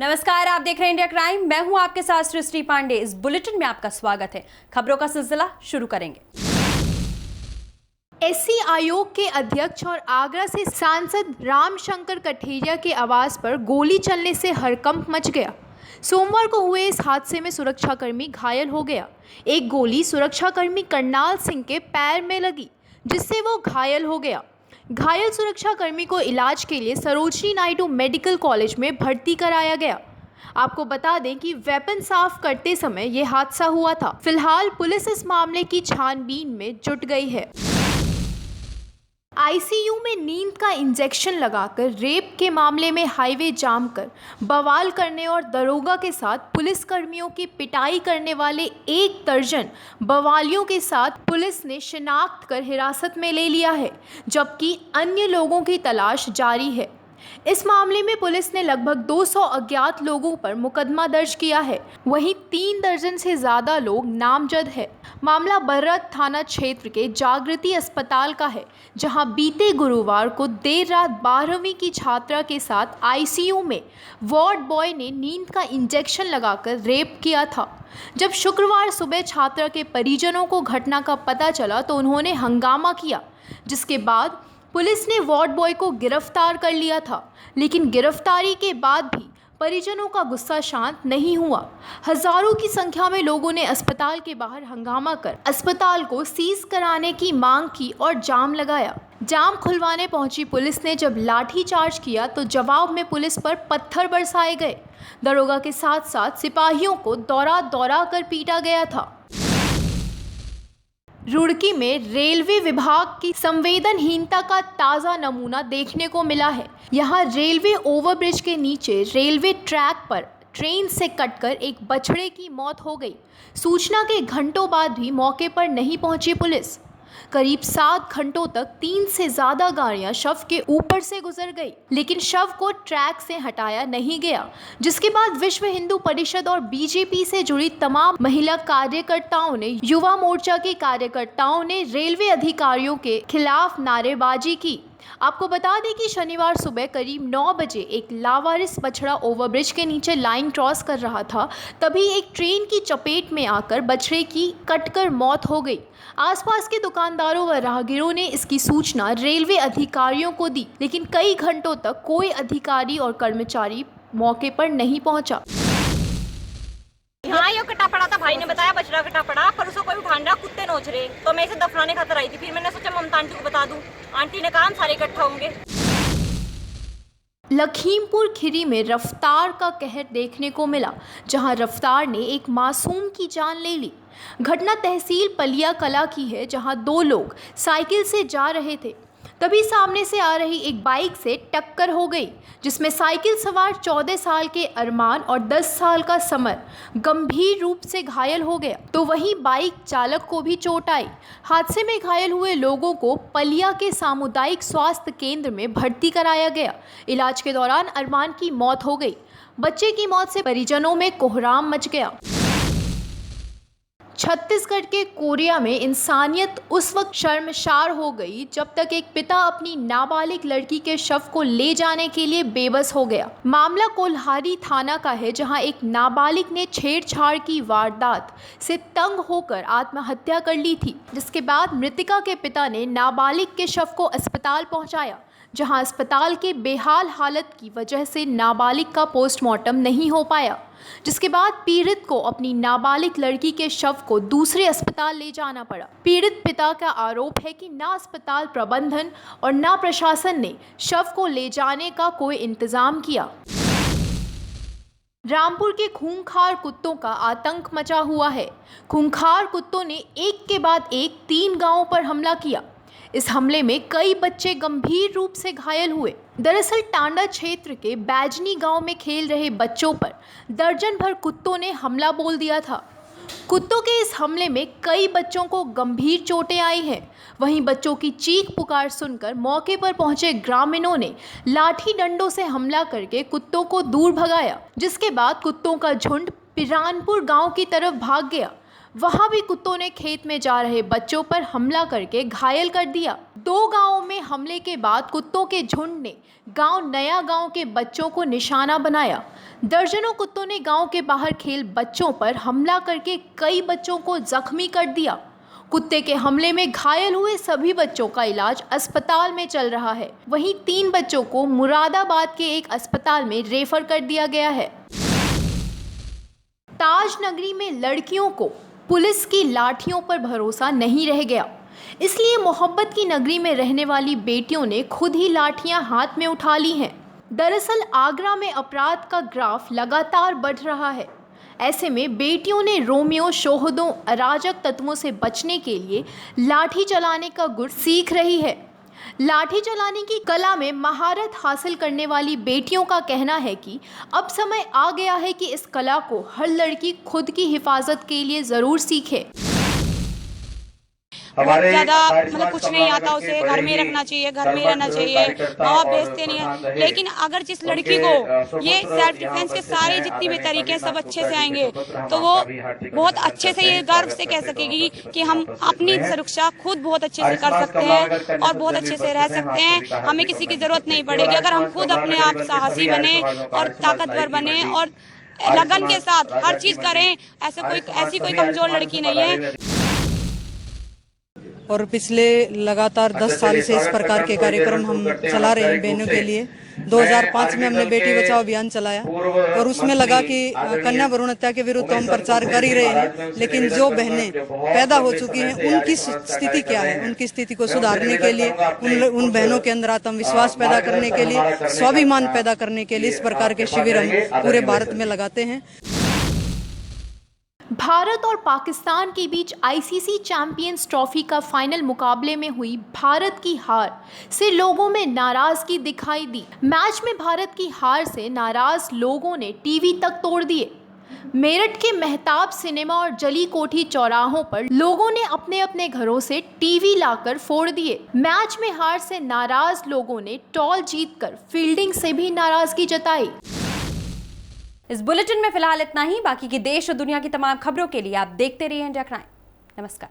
नमस्कार, आप देख रहे हैं इंडिया क्राइम। मैं हूं आपके साथ सृष्टि पांडे। इस बुलेटिन में आपका स्वागत है। खबरों का सिलसिला शुरू करेंगे। एससी आयोग के अध्यक्ष और आगरा से सांसद रामशंकर कठेरिया के आवास पर गोली चलने से हड़कंप मच गया। सोमवार को हुए इस हादसे में सुरक्षाकर्मी घायल हो गया। एक गोली सुरक्षाकर्मी करनाल सिंह के पैर में लगी, जिससे वो घायल हो गया। घायल सुरक्षाकर्मी को इलाज के लिए सरोजनी नायडू मेडिकल कॉलेज में भर्ती कराया गया। आपको बता दें कि वेपन साफ करते समय ये हादसा हुआ था। फिलहाल पुलिस इस मामले की छानबीन में जुट गई है। आईसीयू में नींद का इंजेक्शन लगाकर रेप के मामले में हाईवे जाम कर बवाल करने और दरोगा के साथ पुलिसकर्मियों की पिटाई करने वाले 1 दर्जन बवालियों के साथ पुलिस ने शिनाख्त कर हिरासत में ले लिया है, जबकि अन्य लोगों की तलाश जारी है। इस मामले में पुलिस ने लगभग 200 अज्ञात लोगों पर मुकदमा दर्ज किया है। वहीं 3 दर्जन से ज़्यादा लोग नामजद है। मामला बर्रत थाना क्षेत्र के जागृति अस्पताल का है, जहां बीते गुरुवार को देर रात 12वीं की छात्रा के साथ आईसीयू में वार्ड बॉय ने नींद का इंजेक्शन लगाकर रेप किया था। जब शुक्रवार सुबह छात्रा के परिजनों को घटना का पता चला तो उन्होंने हंगामा किया, जिसके बाद पुलिस ने वार्ड बॉय को गिरफ्तार कर लिया था। लेकिन गिरफ्तारी के बाद भी परिजनों का गुस्सा शांत नहीं हुआ। हजारों की संख्या में लोगों ने अस्पताल के बाहर हंगामा कर अस्पताल को सीज कराने की मांग की और जाम लगाया। जाम खुलवाने पहुंची पुलिस ने जब लाठीचार्ज किया तो जवाब में पुलिस पर पत्थर बरसाए गए। दरोगा के साथ साथ सिपाहियों को दौड़ा दौड़ा कर पीटा गया था। रुड़की में रेलवे विभाग की संवेदनहीनता का ताज़ा नमूना देखने को मिला है। यहाँ रेलवे ओवरब्रिज के नीचे रेलवे ट्रैक पर ट्रेन से कटकर एक बछड़े की मौत हो गई। सूचना के घंटों बाद भी मौके पर नहीं पहुंची पुलिस। करीब 7 घंटों तक 3 से ज़्यादा गाड़ियां शव के ऊपर से गुजर गई, लेकिन शव को ट्रैक से हटाया नहीं गया, जिसके बाद विश्व हिंदू परिषद और बीजेपी से जुड़ी तमाम महिला कार्यकर्ताओं ने, युवा मोर्चा के कार्यकर्ताओं ने रेलवे अधिकारियों के खिलाफ नारेबाजी की। आपको बता दें कि शनिवार सुबह करीब 9 बजे एक लावारिस बछड़ा ओवरब्रिज के नीचे लाइन क्रॉस कर रहा था, तभी एक ट्रेन की चपेट में आकर बछड़े की कटकर मौत हो गई। आसपास के दुकानदारों व राहगीरों ने इसकी सूचना रेलवे अधिकारियों को दी, लेकिन कई घंटों तक कोई अधिकारी और कर्मचारी मौके पर नहीं पहुंचा। हाँ, ये कटा पड़ा था। भाई ने बताया बछड़ा कटा पड़ा, पर उसको कोई उठान रहा, कुत्ते नोच रहे, तो मैं इसे दफनाने खातर आई थी। फिर मैंने सोचा ममता आंटी को बता दूं। आंटी ने कहा हम सारे इकट्ठा होंगे। लखीमपुर खीरी में रफ्तार का कहर देखने को मिला, जहां रफ्तार ने एक मासूम की जान ले ली। घटना तहसील पलिया कला की है, जहां 2 लोग साइकिल से जा रहे थे, तभी सामने से आ रही एक बाइक से टक्कर हो गई, जिसमें साइकिल सवार 14 साल के अरमान और 10 साल का समर गंभीर रूप से घायल हो गया, तो वहीं बाइक चालक को भी चोट आई। हादसे में घायल हुए लोगों को पलिया के सामुदायिक स्वास्थ्य केंद्र में भर्ती कराया गया। इलाज के दौरान अरमान की मौत हो गई। बच्चे की मौत से परिजनों में कोहराम मच गया। छत्तीसगढ़ के कोरिया में इंसानियत उस वक्त शर्मसार हो गई जब तक एक पिता अपनी नाबालिग लड़की के शव को ले जाने के लिए बेबस हो गया। मामला कोल्हारी थाना का है, जहां एक नाबालिग ने छेड़छाड़ की वारदात से तंग होकर आत्महत्या कर ली थी, जिसके बाद मृतका के पिता ने नाबालिग के शव को अस्पताल पहुंचाया, जहां अस्पताल के बेहाल हालत की वजह से नाबालिग का पोस्टमार्टम नहीं हो पाया, जिसके बाद पीड़ित को अपनी नाबालिग लड़की के शव को दूसरे अस्पताल ले जाना पड़ा। पीड़ित पिता का आरोप है कि ना अस्पताल प्रबंधन और ना प्रशासन ने शव को ले जाने का कोई इंतजाम किया। रामपुर के खूंखार कुत्तों का आतंक मचा हुआ है। खूंखार कुत्तों ने एक के बाद एक 3 गांवों पर हमला किया। इस हमले में कई बच्चे गंभीर रूप से घायल हुए। दरअसल टांडा क्षेत्र के बैजनी गांव में खेल रहे बच्चों पर दर्जन भर कुत्तों ने हमला बोल दिया था। कुत्तों के इस हमले में कई बच्चों को गंभीर चोटें आई हैं। वहीं बच्चों की चीख पुकार सुनकर मौके पर पहुंचे ग्रामीणों ने लाठी डंडों से हमला करके कुत्तों को दूर भगाया, जिसके बाद कुत्तों का झुंड पिरानपुर गांव की तरफ भाग गया। वहां भी कुत्तों ने खेत में जा रहे बच्चों पर हमला करके घायल कर दिया। 2 गांवों में हमले के बाद कुत्तों के झुंड ने गांव नया गांव के बच्चों को निशाना बनाया। दर्जनों कुत्तों ने गांव के बाहर खेल बच्चों पर हमला करके कई बच्चों को जख्मी कर दिया। कुत्ते के हमले में घायल हुए सभी बच्चों का इलाज अस्पताल में चल रहा है। वहीं 3 बच्चों को मुरादाबाद के एक अस्पताल में रेफर कर दिया गया है। ताज नगरी में लड़कियों को पुलिस की लाठियों पर भरोसा नहीं रह गया, इसलिए मोहब्बत की नगरी में रहने वाली बेटियों ने खुद ही लाठियां हाथ में उठा ली हैं। दरअसल आगरा में अपराध का ग्राफ लगातार बढ़ रहा है। ऐसे में बेटियों ने रोमियो शोहदों अराजक तत्वों से बचने के लिए लाठी चलाने का गुर सीख रही है। लाठी चलाने की कला में महारत हासिल करने वाली बेटियों का कहना है कि अब समय आ गया है कि इस कला को हर लड़की खुद की हिफाजत के लिए ज़रूर सीखे। ज़्यादा मतलब कुछ नहीं आता उसे घर में रखना चाहिए, घर में रहना चाहिए, माँ बाप भेजते नहीं है। लेकिन अगर जिस लड़की को ये सेल्फ डिफेंस के सारे जितनी भी तरीके हैं सब अच्छे से आएंगे तो वो बहुत अच्छे से ये गर्व से कह सकेगी कि हम अपनी सुरक्षा खुद बहुत अच्छे से कर सकते हैं और बहुत अच्छे से रह सकते हैं। हमें किसी की जरूरत नहीं पड़ेगी अगर हम खुद अपने आप साहसी बने और ताकतवर बने और लगन के साथ हर चीज करें। ऐसी कोई कमजोर लड़की नहीं है। और पिछले लगातार 10 साल से इस प्रकार के कार्यक्रम हम चला रहे हैं बहनों के लिए। 2005 में हमने बेटी बचाओ अभियान चलाया और उसमें लगा कि कन्या भ्रूण हत्या के विरुद्ध हम प्रचार कर ही रहे हैं, लेकिन जो बहनें पैदा हो चुकी हैं उनकी स्थिति क्या है, उनकी स्थिति को सुधारने के लिए, उन बहनों के अंदर आत्मविश्वास पैदा करने के लिए, स्वाभिमान पैदा करने के लिए इस प्रकार के शिविर हम पूरे भारत में लगाते हैं। भारत और पाकिस्तान के बीच आईसीसी चैंपियंस ट्रॉफी का फाइनल मुकाबले में हुई भारत की हार से लोगों में नाराजगी दिखाई दी। मैच में भारत की हार से नाराज लोगों ने टीवी तक तोड़ दिए। मेरठ के मेहताब सिनेमा और जली कोठी चौराहों पर लोगों ने अपने अपने घरों से टीवी लाकर फोड़ दिए। मैच में हार से नाराज लोगों ने टॉस जीतकर फील्डिंग से भी नाराजगी जताई। इस बुलेटिन में फिलहाल इतना ही। बाकी की देश और दुनिया की तमाम खबरों के लिए आप देखते रहिए इंडिया क्राइम। नमस्कार।